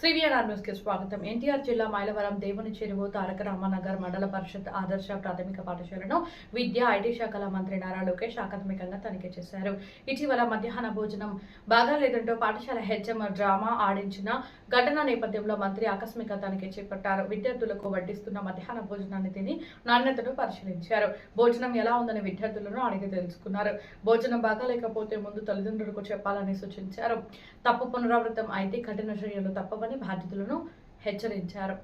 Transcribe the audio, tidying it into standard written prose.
శ్రీవిఆర్ news కి స్వాగతం. ఎన్టీఆర్ జిల్లా మైలవరం దేవుని చెరువు తారక రామనగర్ మండల పరిషత్ ఆదర్శ ప్రాథమిక పాఠశాలను విద్యా ఐటీ శాఖల మంత్రి నారా లోకేష్ ఆకస్మికంగా తనిఖీ చేశారు. ఇటీవల మధ్యాహ్న భోజనం బాగాలేదంటూ పాఠశాల హెచ్ఎం డ్రామా ఆడించిన ఘటన నేపథ్యంలో మంత్రి ఆకస్మిక తనిఖీ చేపట్టారు. విద్యార్థులకు వడ్డిస్తున్న మధ్యాహ్న భోజనాన్ని తిని నాణ్యతను పరిశీలించారు. భోజనం ఎలా ఉందని విద్యార్థులను అడిగి తెలుసుకున్నారు. భోజనం బాగాలేకపోతే ముందు తల్లిదండ్రులకు చెప్పాలని సూచించారు. తప్పు పునరావృతం అయితే కఠిన చర్యలు తప్పవని బాధితులను హెచ్చరించారు.